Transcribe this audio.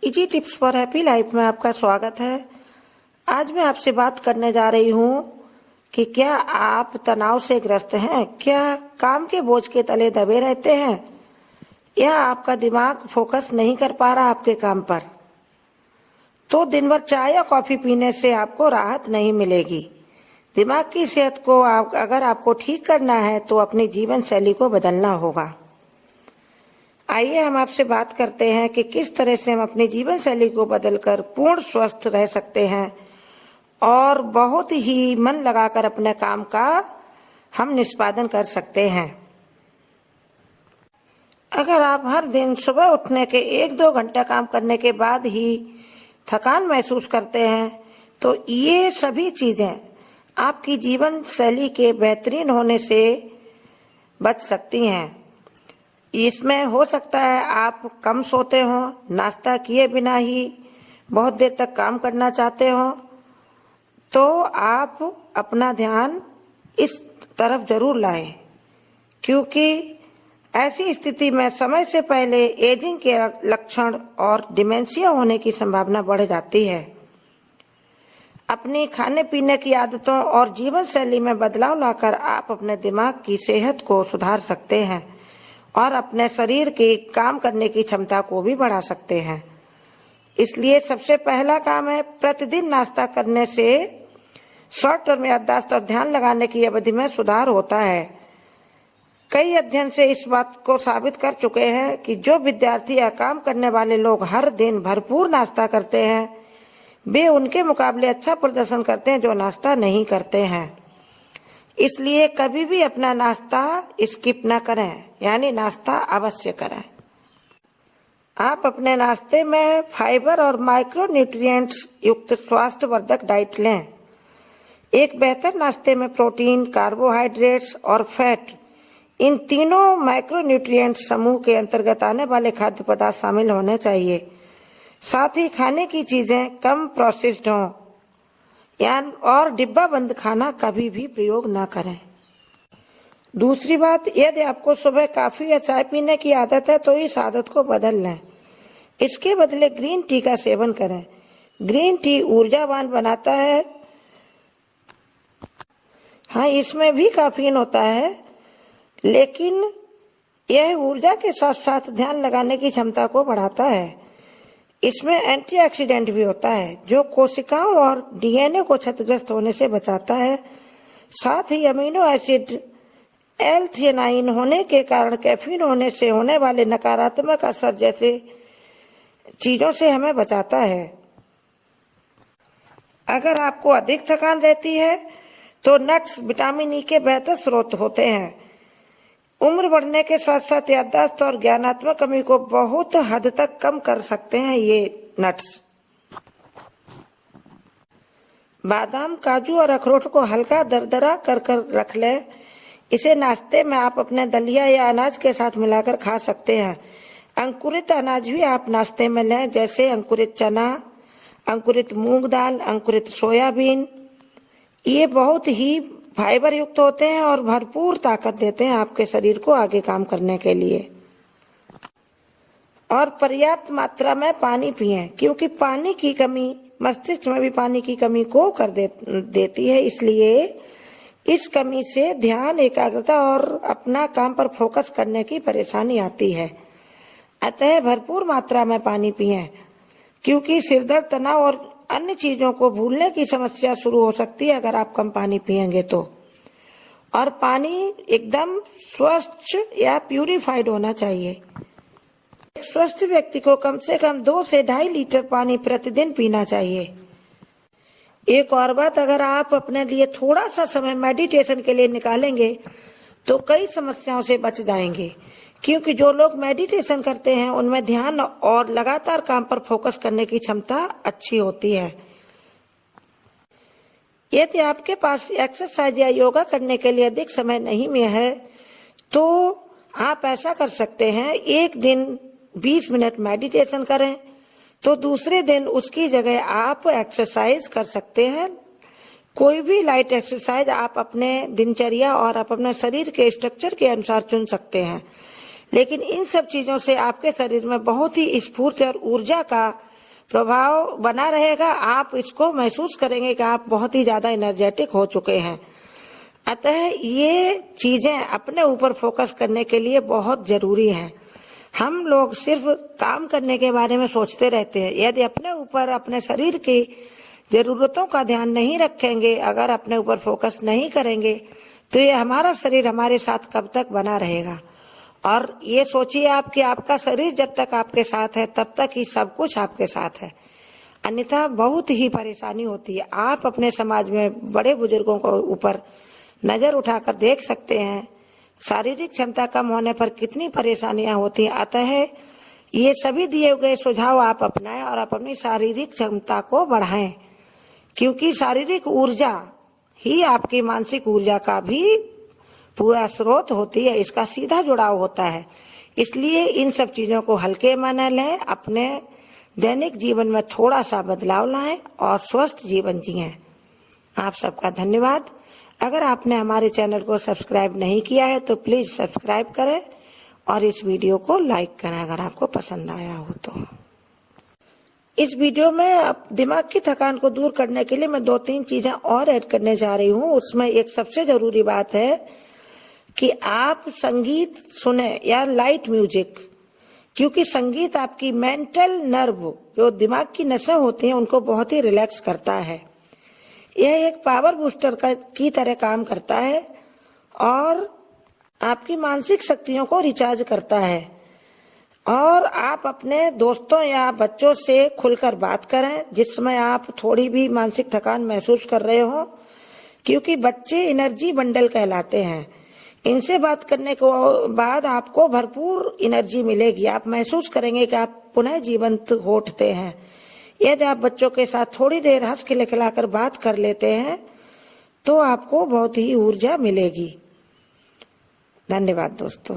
Easy tips for happy life में आपका स्वागत है। आज मैं आपसे बात करने जा रही हूँ कि क्या आप तनाव से ग्रस्त हैं? क्या काम के बोझ के तले दबे रहते हैं या आपका दिमाग फोकस नहीं कर पा रहा आपके काम पर? तो दिन भर चाय या कॉफी पीने से आपको राहत नहीं मिलेगी। दिमाग की सेहत को अगर आपको ठीक करना है तो अपनी जीवन शैली को बदलना होगा। आइए हम आपसे बात करते हैं कि किस तरह से हम अपनी जीवन शैली को बदलकर पूर्ण स्वस्थ रह सकते हैं और बहुत ही मन लगाकर अपने काम का हम निष्पादन कर सकते हैं। अगर आप हर दिन सुबह उठने के 1-2 घंटा काम करने के बाद ही थकान महसूस करते हैं तो ये सभी चीजें आपकी जीवन शैली के बेहतरीन होने से बच सकती हैं। इसमें हो सकता है आप कम सोते हो, नाश्ता किए बिना ही बहुत देर तक काम करना चाहते हो, तो आप अपना ध्यान इस तरफ जरूर लाएं, क्योंकि ऐसी स्थिति में समय से पहले एजिंग के लक्षण और डिमेंशिया होने की संभावना बढ़ जाती है। अपनी खाने पीने की आदतों और जीवन शैली में बदलाव लाकर आप अपने दिमाग की सेहत को सुधार सकते हैं और अपने शरीर की काम करने की क्षमता को भी बढ़ा सकते हैं। इसलिए सबसे पहला काम है, प्रतिदिन नाश्ता करने से शॉर्ट टर्म याददाश्त और ध्यान लगाने की अवधि में सुधार होता है। कई अध्ययन से इस बात को साबित कर चुके हैं कि जो विद्यार्थी या काम करने वाले लोग हर दिन भरपूर नाश्ता करते हैं वे उनके मुकाबले अच्छा प्रदर्शन करते हैं जो नाश्ता नहीं करते हैं। इसलिए कभी भी अपना नाश्ता स्किप न करें, यानी नाश्ता अवश्य करें। आप अपने नाश्ते में फाइबर और माइक्रो न्यूट्रिएंट्स युक्त स्वास्थ्यवर्धक डाइट लें। एक बेहतर नाश्ते में प्रोटीन, कार्बोहाइड्रेट्स और फैट, इन तीनों माइक्रो न्यूट्रिएंट्स समूह के अंतर्गत आने वाले खाद्य पदार्थ शामिल होने चाहिए। साथ ही खाने की चीजें कम प्रोसेस्ड हों और डिब्बा बंद खाना कभी भी प्रयोग न करें। दूसरी बात, यदि आपको सुबह कॉफी या चाय पीने की आदत है तो इस आदत को बदल लें। इसके बदले ग्रीन टी का सेवन करें। ग्रीन टी ऊर्जावान बनाता है। हाँ, इसमें भी कैफीन होता है, लेकिन यह ऊर्जा के साथ साथ ध्यान लगाने की क्षमता को बढ़ाता है। इसमें एंटीऑक्सीडेंट भी होता है जो कोशिकाओं और डीएनए को क्षतिग्रस्त होने से बचाता है। साथ ही अमीनो एसिड L-थेनाइन होने के कारण कैफीन होने से होने वाले नकारात्मक असर जैसे चीजों से हमें बचाता है। अगर आपको अधिक थकान रहती है तो नट्स विटामिन ई के बेहतर स्रोत होते हैं। उम्र बढ़ने के साथ साथ याददाश्त और ज्ञानात्मक कमी को बहुत हद तक कम कर सकते हैं ये नट्स। बादाम, काजू और अखरोट को हल्का दरदरा कर रख लें। इसे नाश्ते में आप अपने दलिया या अनाज के साथ मिलाकर खा सकते हैं। अंकुरित अनाज भी आप नाश्ते में लें, जैसे अंकुरित चना, अंकुरित मूंग दाल, अंकुरित सोयाबीन। ये बहुत ही फाइबर युक्त होते हैं और भरपूर ताकत देते हैं आपके शरीर को आगे काम करने के लिए। और पर्याप्त मात्रा में पानी पिएं, क्योंकि पानी की कमी मस्तिष्क में भी पानी की कमी को कर देती है। इसलिए इस कमी से ध्यान, एकाग्रता और अपना काम पर फोकस करने की परेशानी आती है। अतः भरपूर मात्रा में पानी पिएं, क्योंकि सिरदर्द, तनाव और अन्य चीजों को भूलने की समस्या शुरू हो सकती है अगर आप कम पानी पिएंगे तो। और पानी एकदम स्वच्छ या प्यूरिफाइड होना चाहिए। एक स्वस्थ व्यक्ति को कम से कम 2 से 2.5 लीटर पानी प्रतिदिन पीना चाहिए। एक और बात, अगर आप अपने लिए थोड़ा सा समय मेडिटेशन के लिए निकालेंगे तो कई समस्याओं से बच जाएंगे, क्योंकि जो लोग मेडिटेशन करते हैं उनमें ध्यान और लगातार काम पर फोकस करने की क्षमता अच्छी होती है। यदि आपके पास एक्सरसाइज या योगा करने के लिए अधिक समय नहीं में है तो आप ऐसा कर सकते हैं, एक दिन 20 मिनट मेडिटेशन करें तो दूसरे दिन उसकी जगह आप एक्सरसाइज कर सकते हैं। कोई भी लाइट एक्सरसाइज आप अपने दिनचर्या और आप अपने शरीर के स्ट्रक्चर के अनुसार चुन सकते हैं। लेकिन इन सब चीजों से आपके शरीर में बहुत ही स्फूर्ति और ऊर्जा का प्रभाव बना रहेगा। आप इसको महसूस करेंगे कि आप बहुत ही ज्यादा एनर्जेटिक हो चुके हैं। अतः ये चीजें अपने ऊपर फोकस करने के लिए बहुत जरूरी हैं। हम लोग सिर्फ काम करने के बारे में सोचते रहते हैं। यदि अपने ऊपर, अपने शरीर की जरूरतों का ध्यान नहीं रखेंगे, अगर अपने ऊपर फोकस नहीं करेंगे, तो ये हमारा शरीर हमारे साथ कब तक बना रहेगा। और ये सोचिए आप कि आपका शरीर जब तक आपके साथ है तब तक ही सब कुछ आपके साथ है, अन्यथा बहुत ही परेशानी होती है। आप अपने समाज में बड़े बुजुर्गों को ऊपर नजर उठाकर देख सकते हैं, शारीरिक क्षमता कम होने पर कितनी परेशानियां होती हैं। अतः ये सभी दिए गए सुझाव आप अपनाएं और आप अपनी शारीरिक क्षमता को बढ़ाएं, क्योंकि शारीरिक ऊर्जा ही आपकी मानसिक ऊर्जा का भी पूरा स्रोत होती है, इसका सीधा जुड़ाव होता है। इसलिए इन सब चीजों को हल्के मन लें, अपने दैनिक जीवन में थोड़ा सा बदलाव लाएं और स्वस्थ जीवन जिएं। आप सबका धन्यवाद। अगर आपने हमारे चैनल को सब्सक्राइब नहीं किया है तो प्लीज सब्सक्राइब करें और इस वीडियो को लाइक करें अगर आपको पसंद आया हो तो। इस वीडियो में दिमाग की थकान को दूर करने के लिए मैं 2-3 चीजें और ऐड करने जा रही हूँ। उसमें एक सबसे जरूरी बात है कि आप संगीत सुने या लाइट म्यूजिक, क्योंकि संगीत आपकी मेंटल नर्व, जो दिमाग की नसें होती हैं, उनको बहुत ही रिलैक्स करता है। यह एक पावर बूस्टर की तरह काम करता है और आपकी मानसिक शक्तियों को रिचार्ज करता है। और आप अपने दोस्तों या बच्चों से खुलकर बात करें जिसमें आप थोड़ी भी मानसिक थकान महसूस कर रहे हो, क्योंकि बच्चे एनर्जी बंडल कहलाते हैं। इनसे बात करने के बाद आपको भरपूर एनर्जी मिलेगी। आप महसूस करेंगे कि आप पुनः जीवंत हो उठते हैं। यदि आप बच्चों के साथ थोड़ी देर हंस खिलखिलाकर बात कर लेते हैं तो आपको बहुत ही ऊर्जा मिलेगी। धन्यवाद दोस्तों।